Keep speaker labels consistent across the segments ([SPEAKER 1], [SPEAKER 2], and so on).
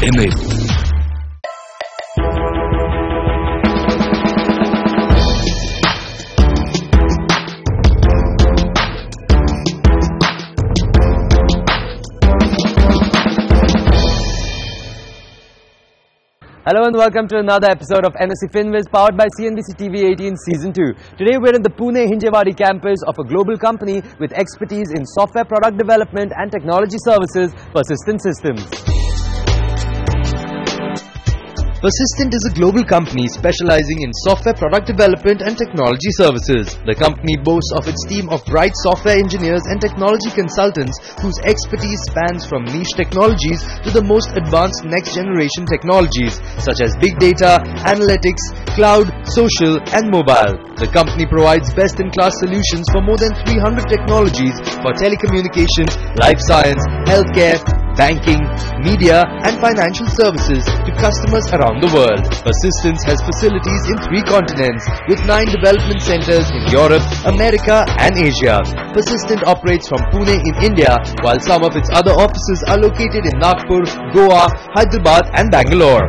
[SPEAKER 1] image.
[SPEAKER 2] Hello and welcome to another episode of NSE FinViz powered by CNBC TV 18 Season 2. Today we're in the Pune Hinjewadi campus of a global company with expertise in software product development and technology services, Persistent Systems. Persistent is a global company specializing in software product development and technology services. The company boasts of its team of bright software engineers and technology consultants whose expertise spans from niche technologies to the most advanced next-generation technologies such as big data, analytics, cloud, social and mobile. The company provides best-in-class solutions for more than 300 technologies for telecommunications, life science, healthcare, banking, media and financial services to customers around the world. Persistence has facilities in 3 continents with 9 development centers in Europe, America and Asia. Persistent operates from Pune in India while some of its other offices are located in Nagpur, Goa, Hyderabad and Bangalore.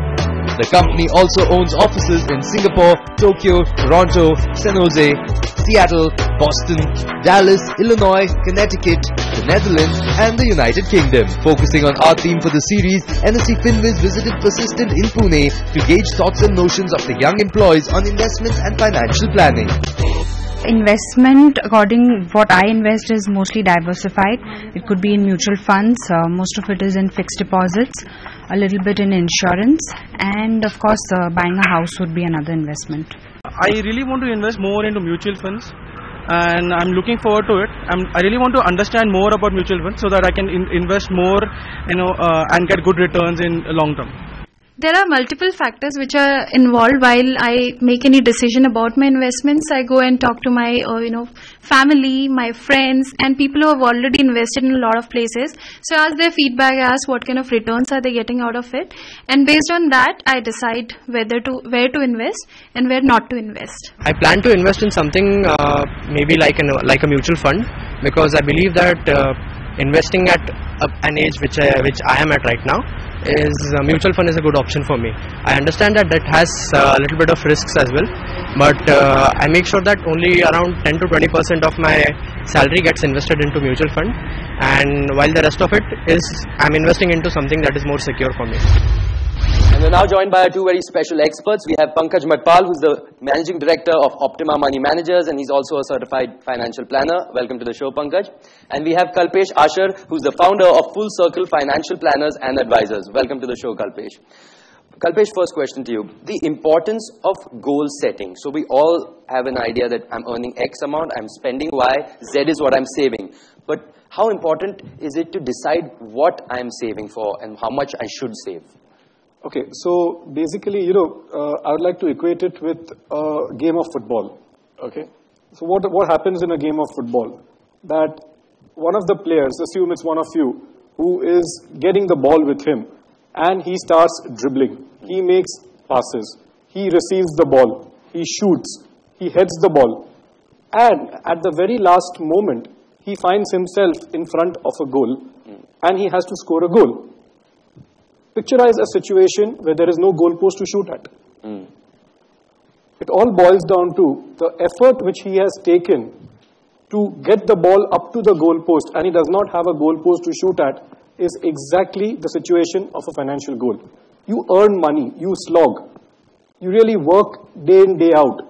[SPEAKER 2] The company also owns offices in Singapore, Tokyo, Toronto, San Jose, Seattle, Boston, Dallas, Illinois, Connecticut, the Netherlands and the United Kingdom. Focusing on our theme for the series, NSE FinViz visited Persistent in Pune to gauge thoughts and notions of the young employees on investments and financial planning.
[SPEAKER 3] Investment, according what I invest, is mostly diversified. It could be in mutual funds, most of it is in fixed deposits, a little bit in insurance, and of course buying a house would be another investment.
[SPEAKER 4] I really want to invest more into mutual funds and I'm looking forward to it. I really want to understand more about mutual funds so that I can invest more, and get good returns in long term.
[SPEAKER 5] There are multiple factors which are involved while I make any decision about my investments. I go and talk to my family, my friends and people who have already invested in a lot of places. So I ask their feedback, I ask what kind of returns are they getting out of it, and based on that I decide where to invest and where not to invest.
[SPEAKER 6] I plan to invest in something maybe like a mutual fund, because I believe that investing at an age which I am at right now is mutual fund is a good option for me. I understand that has a little bit of risks as well, but I make sure that only around 10 to 20% of my salary gets invested into mutual fund, and while the rest of it is I'm investing into something that is more secure for me.
[SPEAKER 2] And we're now joined by 2 very special experts. We have Pankaj Matpal, who's the Managing Director of Optima Money Managers, and he's also a certified financial planner. Welcome to the show, Pankaj. And we have Kalpesh Asher, who's the founder of Full Circle Financial Planners and Advisors. Welcome to the show, Kalpesh. Kalpesh, first question to you. The importance of goal setting. So we all have an idea that I'm earning X amount, I'm spending Y, Z is what I'm saving. But how important is it to decide what I'm saving for and how much I should save?
[SPEAKER 7] Okay, so basically, I would like to equate it with a game of football. Okay, so what happens in a game of football? That one of the players, assume it's one of you, who is getting the ball with him, and he starts dribbling. He makes passes. He receives the ball. He shoots. He heads the ball. And at the very last moment, he finds himself in front of a goal, and he has to score a goal. Picturize a situation where there is no goalpost to shoot at. It all boils down to the effort which he has taken to get the ball up to the goalpost, and he does not have a goalpost to shoot at, is exactly the situation of a financial goal. You earn money, you slog, you really work day in, day out.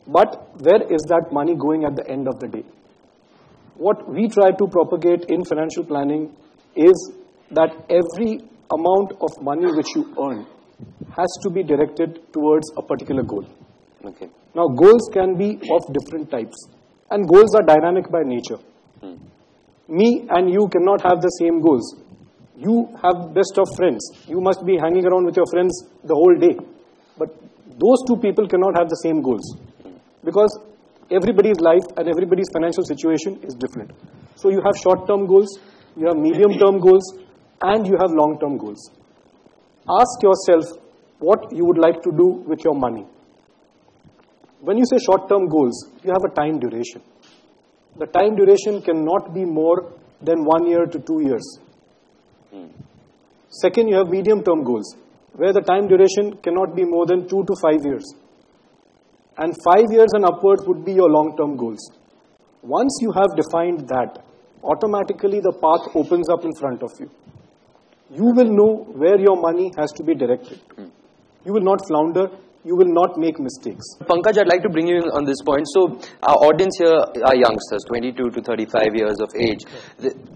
[SPEAKER 7] But where is that money going at the end of the day? What we try to propagate in financial planning is that every amount of money which you earn has to be directed towards a particular goal.
[SPEAKER 2] Okay.
[SPEAKER 7] Now, goals can be of different types, and goals are dynamic by nature. Me and you cannot have the same goals. You have best of friends. You must be hanging around with your friends the whole day. But those two people cannot have the same goals, because everybody's life and everybody's financial situation is different. So you have short-term goals, you have medium-term goals, and you have long-term goals. Ask yourself what you would like to do with your money. When you say short-term goals, you have a time duration. The time duration cannot be more than 1 year to 2 years. Second, you have medium-term goals, where the time duration cannot be more than 2 to 5 years. And 5 years and upwards would be your long-term goals. Once you have defined that, automatically the path opens up in front of you. You will know where your money has to be directed. You will not flounder. You will not make mistakes.
[SPEAKER 2] Pankaj, I'd like to bring you in on this point. So our audience here are youngsters, 22 to 35 years of age.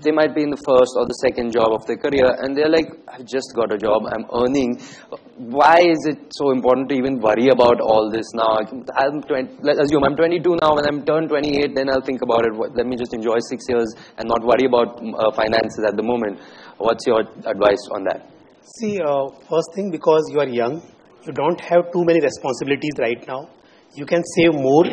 [SPEAKER 2] They might be in the first or the second job of their career, and they're like, I've just got a job, I'm earning. Why is it so important to even worry about all this now? Let's assume I'm 22 now. When I'm turned 28, then I'll think about it. Let me just enjoy 6 years and not worry about finances at the moment. What's your advice on that?
[SPEAKER 1] See, first thing, because you are young, you don't have too many responsibilities right now. You can save more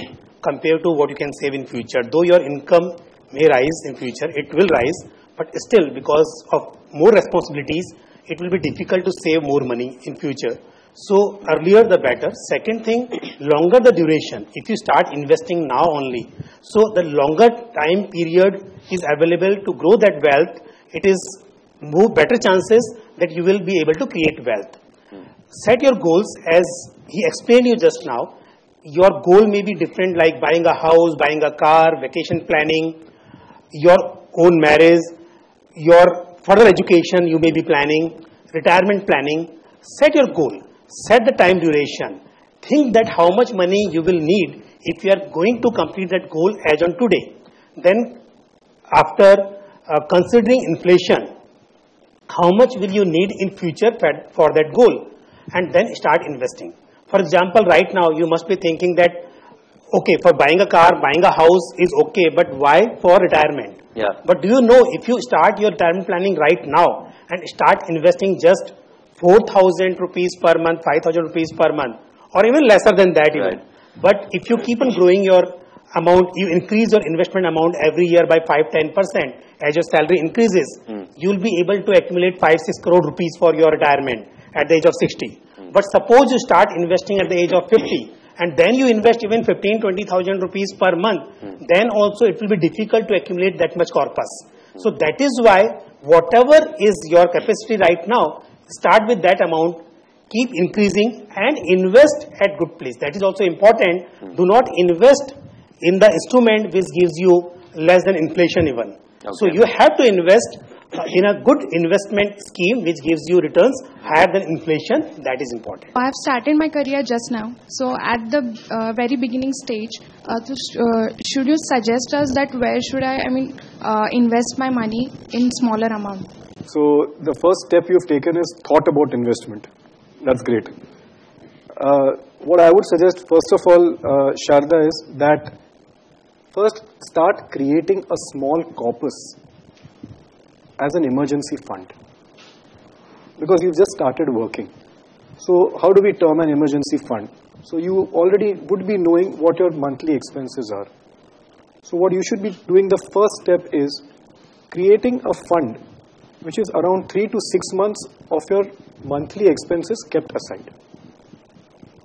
[SPEAKER 1] compared to what you can save in future. Though your income may rise in future, it will rise, but still because of more responsibilities, it will be difficult to save more money in future. So earlier the better. Second thing, longer the duration. If you start investing now only, so the longer time period is available to grow that wealth, it is more better chances that you will be able to create wealth. Set your goals as he explained you just now. Your goal may be different, like buying a house, buying a car, vacation planning, your own marriage, your further education you may be planning, retirement planning. Set your goal, set the time duration. Think that how much money you will need if you are going to complete that goal as on today. Then after considering inflation, how much will you need in future for that goal? And then start investing. For example, right now you must be thinking that, okay, for buying a car, buying a house is okay, but why for retirement?
[SPEAKER 2] Yeah.
[SPEAKER 1] But do you know, if you start your retirement planning right now and start investing just 4,000 rupees per month, 5,000 rupees per month, or even lesser than that even.
[SPEAKER 2] Right.
[SPEAKER 1] But if you keep on growing your amount, you increase your investment amount every year by 5-10% as your salary increases, you will be able to accumulate 5-6 crore rupees for your retirement at the age of 60. But suppose you start investing at the age of 50 and then you invest even 15-20,000 rupees per month, then also it will be difficult to accumulate that much corpus. So that is why whatever is your capacity right now, start with that amount, keep increasing and invest at good place. That is also important. Do not invest in the instrument which gives you less than inflation even. Okay. So you have to invest in a good investment scheme which gives you returns higher than inflation. That is important.
[SPEAKER 8] I have started my career just now. So at the very beginning stage, should you suggest us that where should I invest my money in smaller amount?
[SPEAKER 7] So the first step you've taken is thought about investment. That's great. What I would suggest first of all, Sharda, is that first start creating a small corpus as an emergency fund, because you've just started working. So how do we term an emergency fund? So you already would be knowing what your monthly expenses are. So what you should be doing, the first step is creating a fund which is around 3 to 6 months of your monthly expenses kept aside.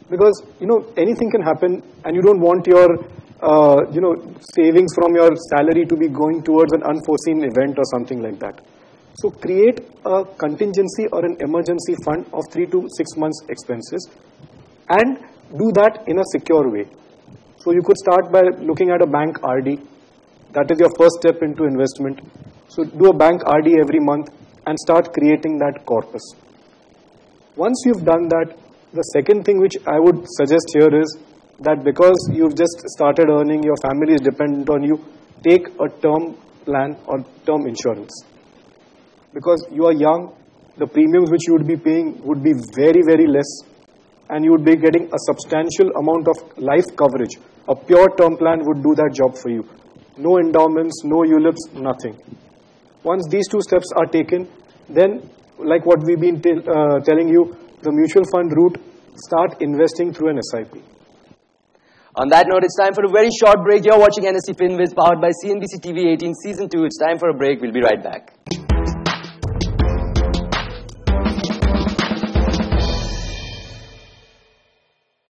[SPEAKER 7] Because anything can happen and you don't want your savings from your salary to be going towards an unforeseen event or something like that. So create a contingency or an emergency fund of 3 to 6 months expenses and do that in a secure way. So you could start by looking at a bank RD. That is your first step into investment. So do a bank RD every month and start creating that corpus. Once you've done that, the second thing which I would suggest here is that because you've just started earning, your family is dependent on you, take a term plan or term insurance. Because you are young, the premiums which you would be paying would be very, very less, and you would be getting a substantial amount of life coverage. A pure term plan would do that job for you. No endowments, no ULIPs, nothing. Once these two steps are taken, then like what we've been telling you, the mutual fund route, start investing through an SIP.
[SPEAKER 2] On that note, it's time for a very short break. You're watching NSE FinViz powered by CNBC TV 18 Season 2. It's time for a break. We'll be right back.